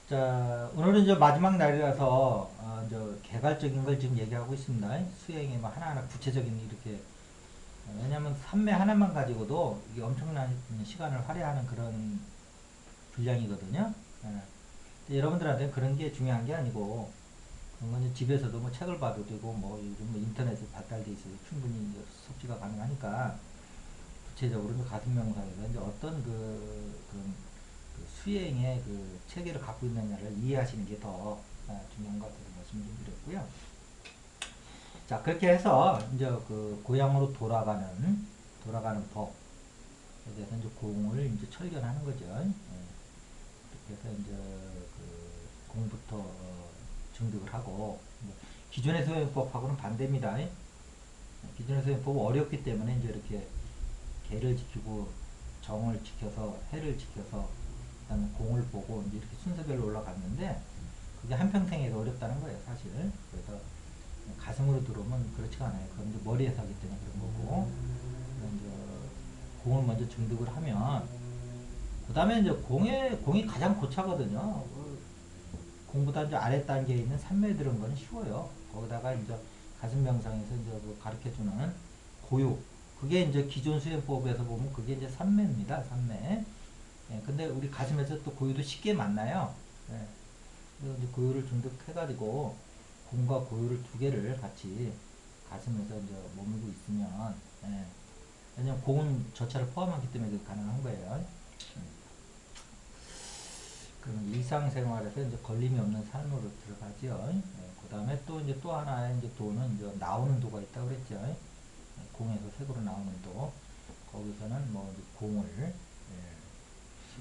자, 오늘은 이제 마지막 날이라서 이제 개괄적인 걸 지금 얘기하고 있습니다. 수행에 뭐 하나하나 구체적인 이렇게 왜냐하면 산매 하나만 가지고도 이게 엄청난 시간을 할애하는 그런 분량이거든요. 예. 근데 여러분들한테 그런 게 중요한 게 아니고 그런 건 이제 집에서도 뭐 책을 봐도 되고 뭐 요즘 뭐 인터넷에 발달돼 있어서 충분히 이제 섭취가 가능하니까 구체적으로 이제 가슴 명상에서 이제 어떤 그런 그 수행의 그 체계를 갖고 있느냐를 이해하시는 게 더 중요한 것 같아서 말씀 좀 드렸고요. 자, 그렇게 해서 이제 그 고향으로 돌아가는 법에 대해서 이제 공을 이제 철견하는 거죠. 그렇게 해서 이제 그 공부터 증득을 하고 기존의 소행법하고는 반대입니다. 기존의 소행법은 어렵기 때문에 이제 이렇게 개를 지키고 정을 지켜서 해를 지켜서 그다음에 공을 보고 이제 이렇게 순서별로 올라갔는데 그게 한평생에도 어렵다는 거예요, 사실. 그래서 가슴으로 들어오면 그렇지가 않아요. 그건 이제 머리에서 하기 때문에 그런 거고. 이제 공을 먼저 증득을 하면 그 다음에 이제 공이 가장 고차거든요. 공보다 이제 아래 단계에 있는 산매에 들은 거는 쉬워요. 거기다가 이제 가슴 명상에서 이제 그 가르쳐 주는 고요. 그게 이제 기존 수행법에서 보면 그게 이제 산매입니다. 산매. 예, 근데 우리 가슴에서 또 고유도 쉽게 만나요. 예, 그래서 이제 고유를 중독해가지고 공과 고유를 두 개를 같이 가슴에서 이제 머물고 있으면, 예, 왜냐면 공은 저차를 포함하기 때문에 그게 가능한 거예요. 그럼 일상생활에서 이제 걸림이 없는 삶으로 들어가죠. 예, 그 다음에 또 이제 또 하나의 이제 도는 이제 나오는 도가 있다고 그랬죠. 예, 공에서 색으로 나오는 도. 거기서는 뭐 이제 공을,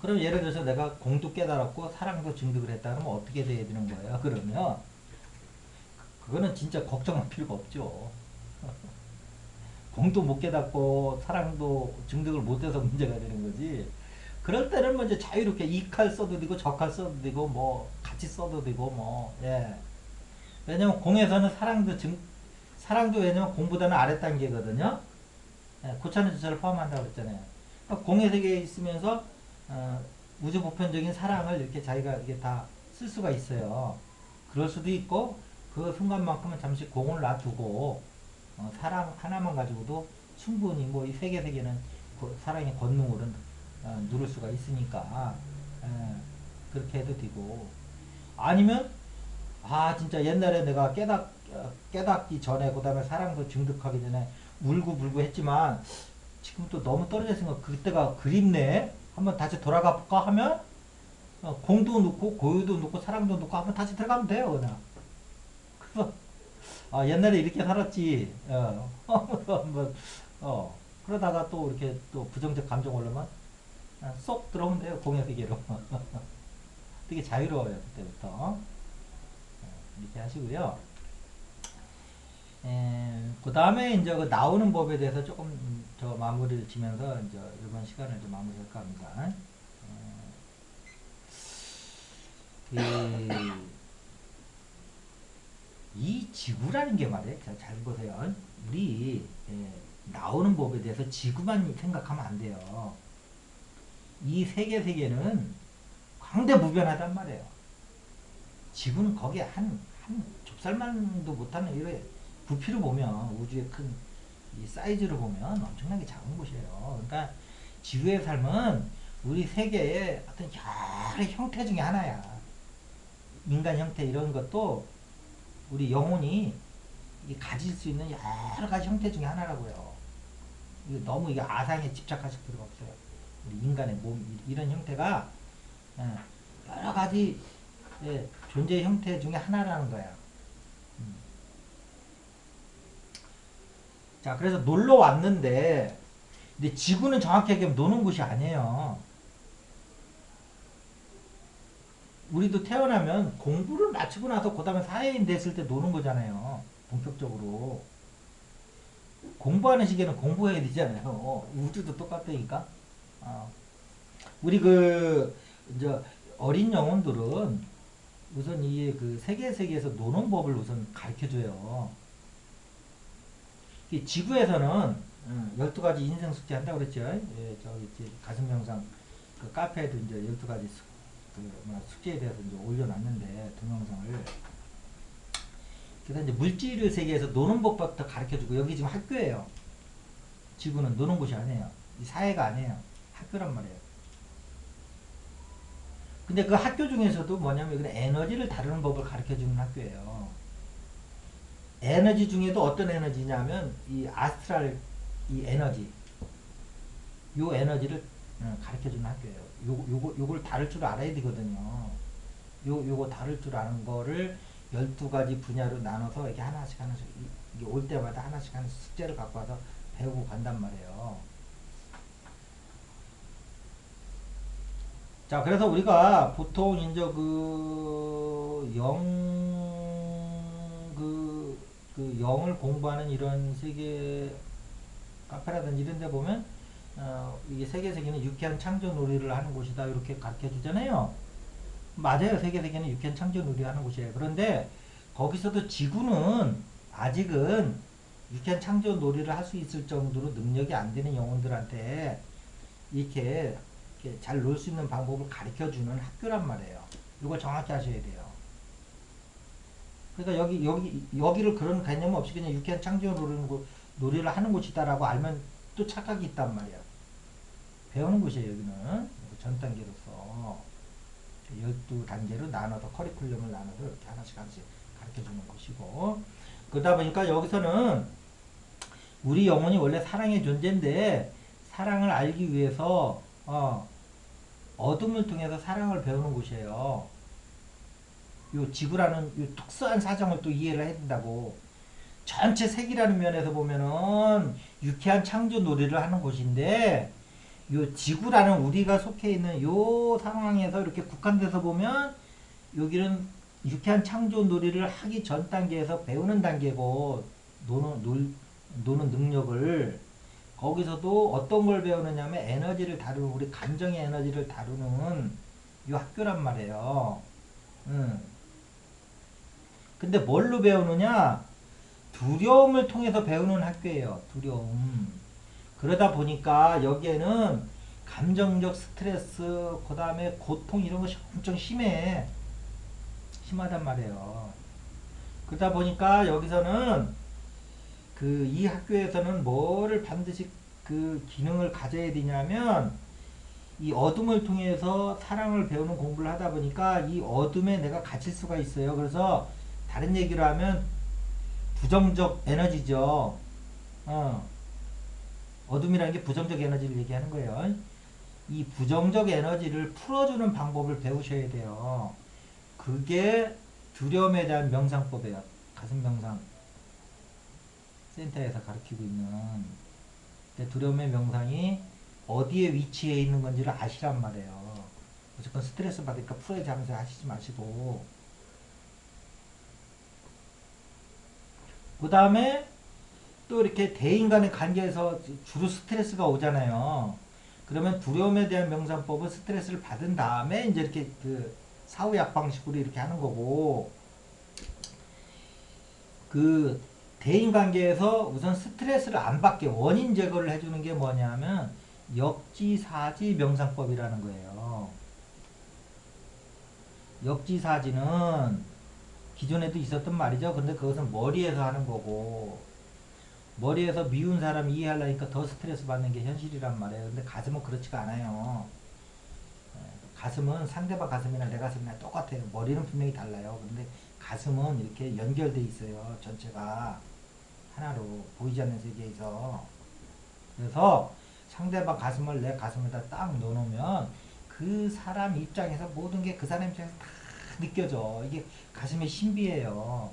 그럼 예를 들어서 내가 공도 깨달았고 사랑도 증득을 했다 그러면 어떻게 돼야 되는 거예요? 그러면 그거는 진짜 걱정할 필요가 없죠. 공도 못 깨닫고 사랑도 증득을 못해서 문제가 되는 거지. 그럴 때는 뭐 이제 자유롭게 이 칼 써도 되고 저 칼 써도 되고 뭐 같이 써도 되고 뭐 예. 왜냐면 공에서는 사랑도 왜냐면 공보다는 아래 단계거든요. 예, 고차는 저차를 포함한다고 그랬잖아요. 그러니까 공의 세계에 있으면서 어, 우주 보편적인 사랑을 이렇게 자기가 이게 다 쓸 수가 있어요. 그럴 수도 있고 그 순간만큼은 잠시 공을 놔두고 사랑 하나만 가지고도 충분히 뭐 이 세계는 사랑의 권능으로는 누를 수가 있으니까 예, 그렇게 해도 되고 아니면 진짜 옛날에 내가 깨닫기 전에 그 다음에 사랑도 증득하기 전에 울고불고 했지만 지금 또 너무 떨어졌으니까 그때가 그립네 한번 다시 돌아가 볼까 하면 공도 넣고 고유도 넣고 사랑도 넣고 한번 다시 들어가면 돼요 그냥. 그래서 옛날에 이렇게 살았지 한번 그러다가 또 이렇게 또 부정적 감정 올라면 쏙 들어오면 돼요 공의 세계로. 되게 자유로워요 그때부터. 이렇게 하시고요. 그 다음에 이제 그 나오는 법에 대해서 조금 더 마무리를 지면서 이제 이번 시간을 좀 마무리할까 합니다. 그, 이 지구라는 게 말이에요. 잘 보세요. 우리 나오는 법에 대해서 지구만 생각하면 안 돼요. 이 세계는 광대무변하단 말이에요. 지구는 거기에 한 좁쌀만도 못하는 이런 부피를 보면 우주의 큰 이 사이즈를 보면 엄청나게 작은 곳이에요. 그러니까 지구의 삶은 우리 세계의 어떤 여러 형태 중에 하나야. 인간 형태 이런 것도 우리 영혼이 가질 수 있는 여러 가지 형태 중에 하나라고요. 너무 이게 아상에 집착하실 필요가 없어요. 우리 인간의 몸 이런 형태가 여러 가지 존재 형태 중에 하나라는 거야. 자, 그래서 놀러 왔는데, 근데 지구는 정확히 얘기하면 노는 곳이 아니에요. 우리도 태어나면 공부를 마치고 나서 그 다음에 사회인 됐을 때 노는 거잖아요. 본격적으로. 공부하는 시기에는 공부해야 되잖아요. 우주도 똑같으니까. 어. 우리 이제 어린 영혼들은 우선 이 그 세계에서 노는 법을 우선 가르쳐 줘요. 지구에서는 12가지 인생 숙제 한다고 그랬죠. 예, 저기 가슴 명상 그 카페에도 이제 12가지 숙제에 대해서 이제 올려놨는데 동영상을. 그래서 이제 물질 세계에서 노는 법부터 가르쳐주고 여기 지금 학교예요. 지구는 노는 곳이 아니에요. 이 사회가 아니에요. 학교란 말이에요. 근데 그 학교 중에서도 뭐냐면 여기는 에너지를 다루는 법을 가르쳐주는 학교예요. 에너지 중에도 어떤 에너지냐면 이 아스트랄 이 에너지 요 에너지를 가르쳐주는 학교예요. 요걸 다룰 줄 알아야 되거든요. 요거 다룰 줄 아는 거를 12가지 분야로 나눠서 이렇게 하나씩 이게 올 때마다 하나씩 숙제를 갖고 와서 배우고 간단 말이에요. 자, 그래서 우리가 보통 이제 그 영을 공부하는 이런 세계 카페라든지 이런 데 보면 이게 세계는 유쾌한 창조 놀이를 하는 곳이다 이렇게 가르쳐 주잖아요. 맞아요. 세계는 유쾌한 창조 놀이를 하는 곳이에요. 그런데 거기서도 지구는 아직은 유쾌한 창조 놀이를 할 수 있을 정도로 능력이 안 되는 영혼들한테 이렇게 잘 놀 수 있는 방법을 가르쳐 주는 학교란 말이에요. 이걸 정확히 하셔야 돼요. 그러니까 여기를 그런 개념 없이 그냥 유쾌한 창조 놀이를 하는 곳이다라고 알면 또 착각이 있단 말이야. 배우는 곳이에요, 여기는. 전 단계로서 12단계로 나눠서 커리큘럼을 나눠서 이렇게 하나씩 가르쳐 주는 곳이고. 그러다 보니까 여기서는 우리 영혼이 원래 사랑의 존재인데 사랑을 알기 위해서 어둠을 통해서 사랑을 배우는 곳이에요. 요 지구라는 요 특수한 사정을 또 이해를 해야 된다고. 전체 세계라는 면에서 보면은 유쾌한 창조 놀이를 하는 곳인데 요 지구라는 우리가 속해 있는 요 상황에서 이렇게 국한돼서 보면 여기는 유쾌한 창조 놀이를 하기 전 단계에서 배우는 단계고 노는 능력을 거기서도 어떤 걸 배우느냐면 에너지를 다루는 우리 감정의 에너지를 다루는 요 학교란 말이에요. 근데 뭘로 배우느냐? 두려움을 통해서 배우는 학교예요. 두려움. 그러다 보니까 여기에는 감정적 스트레스, 그 다음에 고통 이런 것이 엄청 심하단 말이에요. 그러다 보니까 여기서는 이 학교에서는 뭐를 반드시 그 기능을 가져야 되냐면 이 어둠을 통해서 사랑을 배우는 공부를 하다 보니까 이 어둠에 내가 갇힐 수가 있어요. 그래서 다른 얘기로 하면 부정적 에너지죠. 어둠이라는 게 부정적 에너지를 얘기하는 거예요. 이 부정적 에너지를 풀어주는 방법을 배우셔야 돼요. 그게 두려움에 대한 명상법이에요. 가슴 명상 센터에서 가르치고 있는. 두려움의 명상이 어디에 위치해 있는 건지를 아시란 말이에요. 무조건 스트레스 받으니까 풀어야지 하면서 하시지 마시고. 그 다음에 또 이렇게 대인간의 관계에서 주로 스트레스가 오잖아요. 그러면 두려움에 대한 명상법은 스트레스를 받은 다음에 이제 이렇게 그 사후약 방식으로 이렇게 하는 거고, 그 대인관계에서 우선 스트레스를 안 받게 원인 제거를 해주는 게 뭐냐면 역지사지 명상법이라는 거예요. 역지사지는 기존에도 있었던 말이죠. 근데 그것은 머리에서 하는 거고, 머리에서 미운 사람 이해하려니까 더 스트레스 받는 게 현실이란 말이에요. 근데 가슴은 그렇지가 않아요. 가슴은 상대방 가슴이나 내 가슴이나 똑같아요. 머리는 분명히 달라요. 근데 가슴은 이렇게 연결돼 있어요. 전체가 하나로 보이지 않는 세계에서. 그래서 상대방 가슴을 내 가슴에다 딱 넣어놓으면 그 사람 입장에서 모든 게 그 사람 입장에서 다 느껴져. 이게 가슴의 신비예요.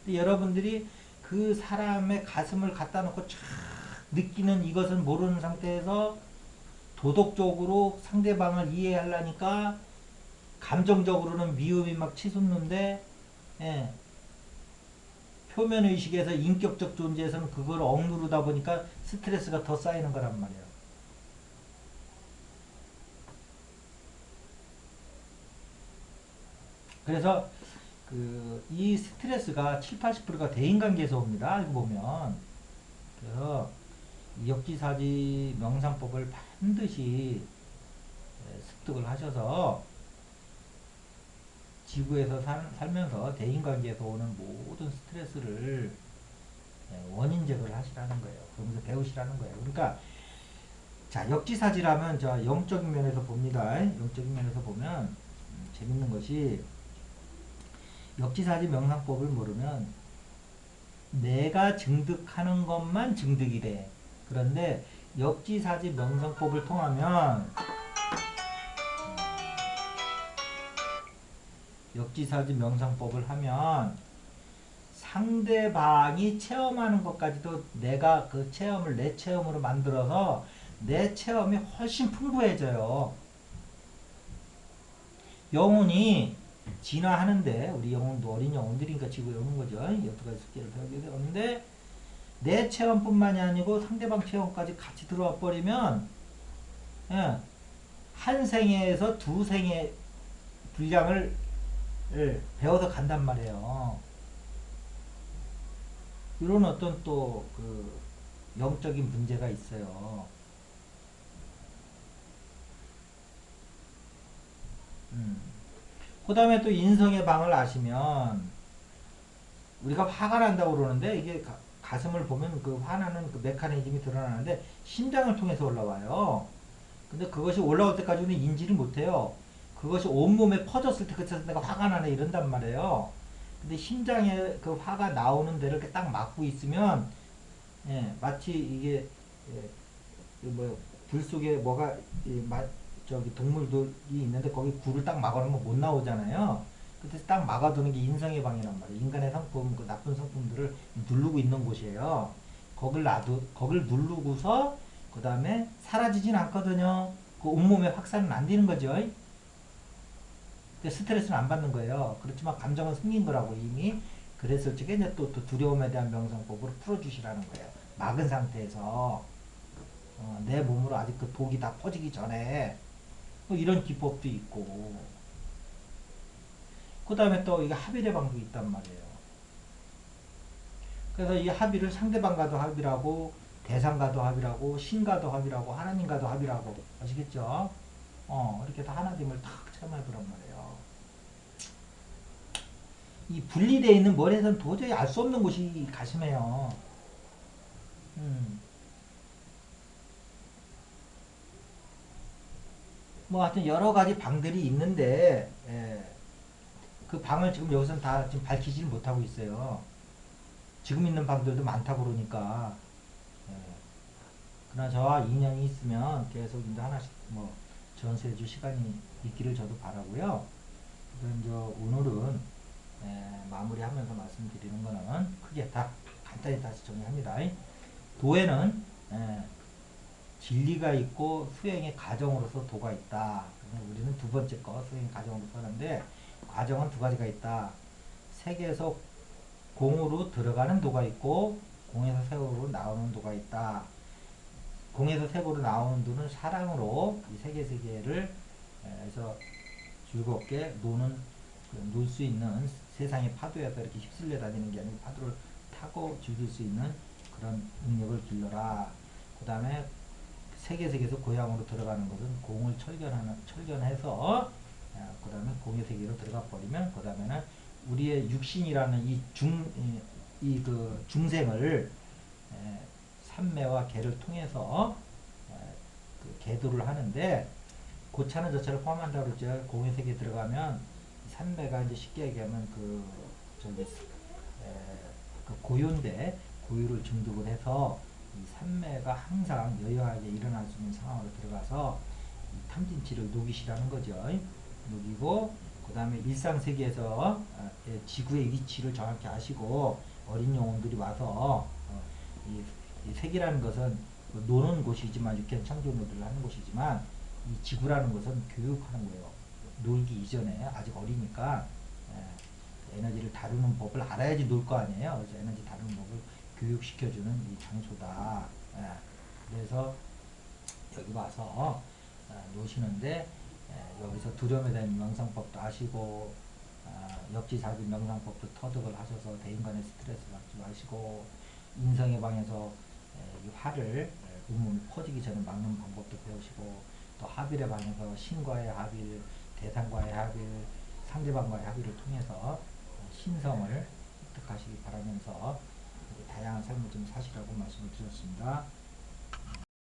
근데 여러분들이 그 사람의 가슴을 갖다 놓고 쫙 느끼는 이것을 모르는 상태에서 도덕적으로 상대방을 이해하려니까 감정적으로는 미움이 막 치솟는데, 표면의식에서 인격적 존재에서는 그걸 억누르다 보니까 스트레스가 더 쌓이는 거란 말이에요. 그래서 이 스트레스가 70~80%가 대인관계에서 옵니다. 알고 보면. 그래서 역지사지 명상법을 반드시 습득을 하셔서 지구에서 살면서 대인관계에서 오는 모든 스트레스를 원인 제거를 하시라는 거예요. 그러면서 배우시라는 거예요. 그러니까 자, 역지사지라면 자 영적인 면에서 봅니다. 영적인 면에서 보면 재밌는 것이 역지사지 명상법을 모르면 내가 증득하는 것만 증득이 돼. 그런데 역지사지 명상법을 통하면 역지사지 명상법을 하면 상대방이 체험하는 것까지도 내가 그 체험을 내 체험으로 만들어서 내 체험이 훨씬 풍부해져요. 영혼이 진화하는데 우리 영혼도 어린 영혼들이니까 지구에 오는 거죠. 12가지 숙제를 배우게 되는데 내 체험뿐만이 아니고 상대방 체험까지 같이 들어와 버리면 예, 한 생에서 두 생의 분량을 배워서 간단 말이에요. 이런 어떤 또 그 영적인 문제가 있어요. 그 다음에 또 인성의 방을 아시면 우리가 화가 난다고 그러는데 이게 가슴을 보면 그 화나는 그 메커니즘이 드러나는데 심장을 통해서 올라와요. 근데 그것이 올라올 때까지는 인지를 못해요. 그것이 온몸에 퍼졌을 때 그때서 내가 화가 나네 이런단 말이에요. 근데 심장에 그 화가 나오는 데를 이렇게 딱 막고 있으면 마치 이게 불 속에 뭐가 저기 동물들이 있는데 거기 굴을 딱 막아놓으면 못 나오잖아요. 그때 딱 막아두는 게 인성의 방이란 말이에요. 인간의 성품, 그 나쁜 성품들을 누르고 있는 곳이에요. 거길 누르고서 그 다음에 사라지진 않거든요. 그 온몸에 확산은 안 되는 거죠. 스트레스는 안 받는 거예요. 그렇지만 감정은 생긴 거라고 이미. 그랬을 적에 이제 또 두려움에 대한 명상법으로 풀어주시라는 거예요. 막은 상태에서 내 몸으로 아직 그 독이 다 퍼지기 전에 뭐 이런 기법도 있고 그 다음에 또 이게 합의의 방법이 있단 말이에요. 그래서 이 합의를 상대방과도 합의라고 대상과도 합의라고 신과도 합의라고 하나님과도 합의라고 아시겠죠? 이렇게 다 하나님을 탁 체험해보란 말이에요. 이 분리되어 있는 머리에서는 도저히 알 수 없는 곳이 가심해요. 뭐 하여튼 여러 가지 방들이 있는데 그 방을 지금 여기서는 다 지금 밝히지를 못하고 있어요. 지금 있는 방들도 많다고 그러니까 예. 그러나 저와 인연이 있으면 계속 이제 하나씩 뭐 전수해 줄 시간이 있기를 저도 바라고요. 그래서 이제 오늘은 마무리하면서 말씀드리는 거는 크게 다 간단히 다시 정리합니다. 도에는 진리가 있고 수행의 과정으로서 도가 있다. 우리는 두 번째 거 수행 과정으로서 하는데 과정은 두 가지가 있다. 세계에서 공으로 들어가는 도가 있고 공에서 세계로 나오는 도가 있다. 공에서 세계로 나오는 도는 사랑으로 이 세계를 해서 즐겁게 놀 수 있는 세상의 파도에서 이렇게 휩쓸려 다니는 게 아니고 파도를 타고 즐길 수 있는 그런 능력을 길러라. 그 다음에 세계에서 고향으로 들어가는 것은 공을 철견해서 그 다음에 공의 세계로 들어가 버리면 그 다음에는 우리의 육신이라는 그 중생을 삼매와 계를 통해서 그 계도를 하는데 고차는 저차를 포함한다고 그러죠. 공의 세계에 들어가면 삼매가 이제 쉽게 얘기하면 그 고요인데 고요를 중독을 해서 이 삼매가 항상 여유하게 일어날 수 있는 상황으로 들어가서 탐진치를 녹이시라는 거죠. 녹이고 그 다음에 일상세계에서 지구의 위치를 정확히 아시고 어린 영혼들이 와서 이 세계라는 것은 노는 곳이지만 유쾌한 창조물들을 하는 곳이지만 이 지구라는 것은 교육하는 거예요. 놀기 이전에 아직 어리니까 에너지를 다루는 법을 알아야지 놀 거 아니에요. 그래서 에너지 다루는 법을 교육시켜주는 이 장소다. 그래서 여기 와서 노시는데 여기서 두려움에 대한 명상법도 아시고 역지사지 명상법도 터득을 하셔서 대인간의 스트레스 받지 마시고 인성의 방에서 이 화를 온몸에 퍼지기 전에 막는 방법도 배우시고 또 합일의 방에서 신과의 합일, 대상과의 합일, 상대방과의 합의를 통해서 신성을 습득하시기 바라면서 다양한 삶을 좀 사시라고 말씀을 드렸습니다.